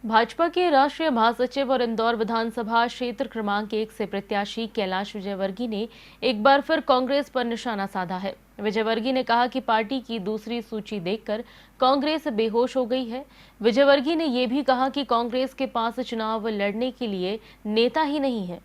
भाजपा के राष्ट्रीय महासचिव और इंदौर विधानसभा क्षेत्र क्रमांक 1 से प्रत्याशी कैलाश विजयवर्गीय ने एक बार फिर कांग्रेस पर निशाना साधा है। विजयवर्गीय ने कहा कि पार्टी की दूसरी सूची देखकर कांग्रेस बेहोश हो गई है। विजयवर्गीय ने यह भी कहा कि कांग्रेस के पास चुनाव लड़ने के लिए नेता ही नहीं है।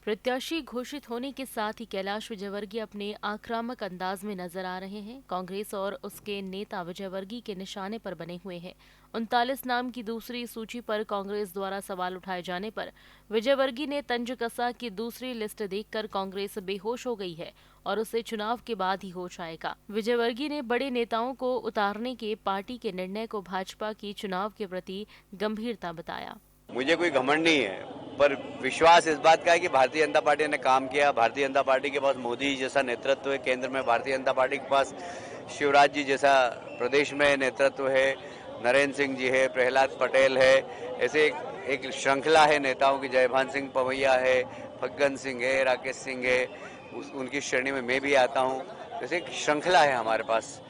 प्रत्याशी घोषित होने के साथ ही कैलाश विजयवर्गीय अपने आक्रामक अंदाज में नजर आ रहे हैं। कांग्रेस और उसके नेता विजयवर्गीय के निशाने पर बने हुए हैं। 39 नाम की दूसरी सूची पर कांग्रेस द्वारा सवाल उठाए जाने पर विजयवर्गीय ने तंज कसा कि दूसरी लिस्ट देखकर कांग्रेस बेहोश हो गई है और उसे चुनाव के बाद ही होश आएगा। विजयवर्गीय ने बड़े नेताओं को उतारने के पार्टी के निर्णय को भाजपा की चुनाव के प्रति गंभीरता बताया। मुझे कोई घमंड नहीं है, पर विश्वास इस बात का है कि भारतीय जनता पार्टी ने काम किया। भारतीय जनता पार्टी के पास मोदी जैसा नेतृत्व है केंद्र में, भारतीय जनता पार्टी के पास शिवराज जी जैसा प्रदेश में नेतृत्व है, नरेंद्र सिंह जी है, प्रहलाद पटेल है, ऐसे एक श्रृंखला है नेताओं की। जयभान सिंह पवैया है, फग्गन सिंह है, राकेश सिंह है, उनकी श्रेणी में मैं भी आता हूँ। जैसे एक श्रृंखला है हमारे पास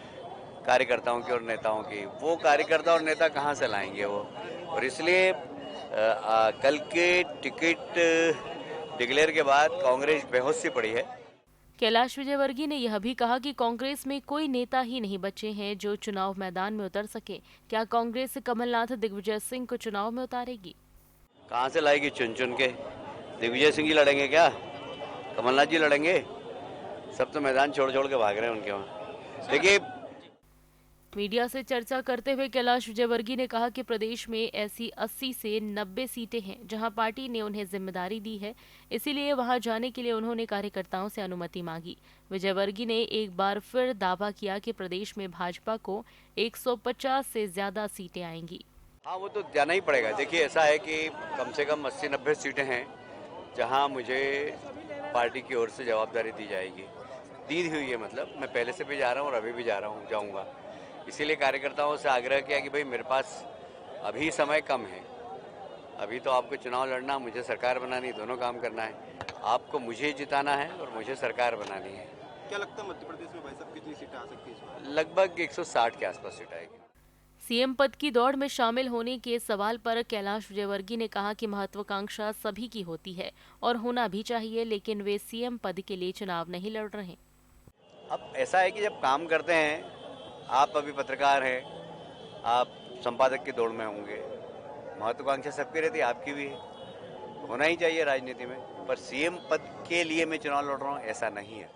कार्यकर्ताओं की और नेताओं की। वो कार्यकर्ता और नेता कहाँ से लाएंगे वो, और इसलिए कल के टिकट डिक्लेयर के बाद कांग्रेस बेहोश सी पड़ी है। कैलाश विजयवर्गीय ने यह भी कहा कि कांग्रेस में कोई नेता ही नहीं बचे हैं जो चुनाव मैदान में उतर सके। क्या कांग्रेस कमलनाथ दिग्विजय सिंह को चुनाव में उतारेगी? कहाँ से लाएगी चुन चुन के? दिग्विजय सिंह जी लड़ेंगे क्या? कमलनाथ जी लड़ेंगे? सब तो मैदान छोड़ छोड़ के भाग रहे हैं उनके वहाँ। देखिए, मीडिया से चर्चा करते हुए कैलाश विजयवर्गीय ने कहा कि प्रदेश में ऐसी 80 से 90 सीटें हैं जहां पार्टी ने उन्हें जिम्मेदारी दी है, इसीलिए वहां जाने के लिए उन्होंने कार्यकर्ताओं से अनुमति मांगी। विजयवर्गीय ने एक बार फिर दावा किया कि प्रदेश में भाजपा को 150 से ज्यादा सीटें आएंगी। हाँ, वो तो जाना ही पड़ेगा। देखिए, ऐसा है कि कम से कम 80-90 सीटें हैं जहाँ मुझे पार्टी की ओर से जवाबदारी दी जाएगी, दी हुई है। मतलब मैं पहले से भी जा रहा हूँ और अभी भी जा रहा हूँ, जाऊँगा। इसीलिए कार्यकर्ताओं से आग्रह किया कि भाई मेरे पास अभी समय कम है, अभी तो आपको चुनाव लड़ना, मुझे सरकार बनानी, दोनों काम करना है। आपको मुझे जिताना है और मुझे सरकार बनानी है। क्या लगता है मध्य प्रदेश में भाई साहब कितनी सीटें आ सकती है इस बार? लगभग 160 के आसपास सीट आएगी। सीएम पद की दौड़ में शामिल होने के सवाल पर कैलाश विजयवर्गीय ने कहा कि महत्वाकांक्षा सभी की होती है और होना भी चाहिए, लेकिन वे सीएम पद के लिए चुनाव नहीं लड़ रहे। अब ऐसा है कि जब काम करते हैं, आप अभी पत्रकार हैं, आप संपादक की दौड़ में होंगे, महत्वाकांक्षा सबकी रहती है, आपकी भी है, होना ही चाहिए राजनीति में। पर सीएम पद के लिए मैं चुनाव लड़ रहा हूँ, ऐसा नहीं है।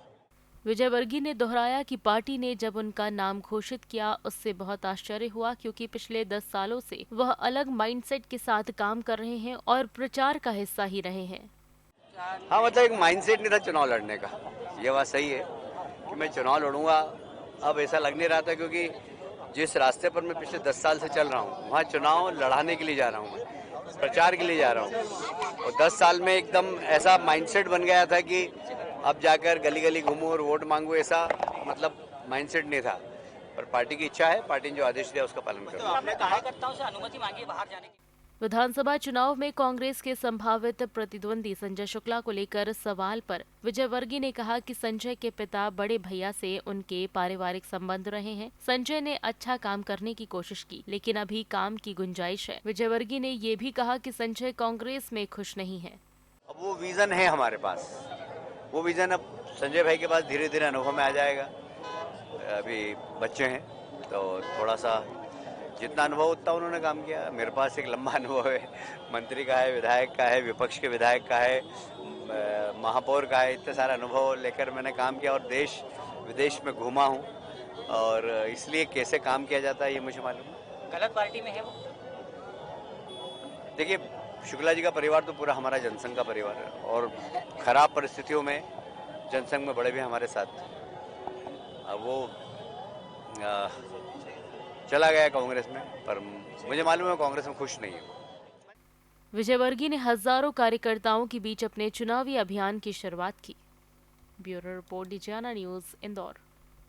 विजयवर्गीय ने दोहराया कि पार्टी ने जब उनका नाम घोषित किया उससे बहुत आश्चर्य हुआ, क्योंकि पिछले 10 सालों से वह अलग माइंडसेट के साथ काम कर रहे हैं और प्रचार का हिस्सा ही रहे हैं। हाँ, मतलब एक माइंडसेट नहीं था चुनाव लड़ने का। ये बात सही है कि मैं चुनाव लड़ूंगा, अब ऐसा लग नहीं रहा था, क्योंकि जिस रास्ते पर मैं पिछले 10 साल से चल रहा हूँ वहाँ चुनाव लड़ाने के लिए जा रहा हूँ, प्रचार के लिए जा रहा हूँ। और 10 साल में एकदम ऐसा माइंडसेट बन गया था कि अब जाकर गली गली घूमूं और वोट मांगूं, ऐसा मतलब माइंडसेट नहीं था। पर पार्टी की इच्छा है, पार्टी ने जो आदेश दिया उसका पालन करूंगा। आपने कार्यकर्ताओं से अनुमति मांगी है बाहर जाने की? विधानसभा चुनाव में कांग्रेस के संभावित प्रतिद्वंदी संजय शुक्ला को लेकर सवाल पर विजयवर्गीय ने कहा कि संजय के पिता बड़े भैया से उनके पारिवारिक संबंध रहे हैं। संजय ने अच्छा काम करने की कोशिश की, लेकिन अभी काम की गुंजाइश है। विजयवर्गीय ने ये भी कहा कि संजय कांग्रेस में खुश नहीं है। अब वो विजन है हमारे पास, वो विजन अब संजय भाई के पास धीरे धीरे अनुभव में आ जाएगा। अभी बच्चे हैं तो थोड़ा सा जितना अनुभव उतना उन्होंने काम किया। मेरे पास एक लंबा अनुभव है, मंत्री का है, विधायक का है, विपक्ष के विधायक का है, महापौर का है। इतने सारा अनुभव लेकर मैंने काम किया और देश विदेश में घूमा हूँ, और इसलिए कैसे काम किया जाता है ये मुझे मालूम है। गलत पार्टी में है वो? देखिए, शुक्ला जी का परिवार तो पूरा हमारा जनसंघ का परिवार है, और खराब परिस्थितियों में जनसंघ में बड़े भी हमारे साथ। अब वो चला गया कांग्रेस में, पर मुझे मालूम है कांग्रेस में खुश नहीं है। विजयवर्गीय ने हजारों कार्यकर्ताओं के बीच अपने चुनावी अभियान की शुरुआत की। Bureau report, Digiana news, Indore.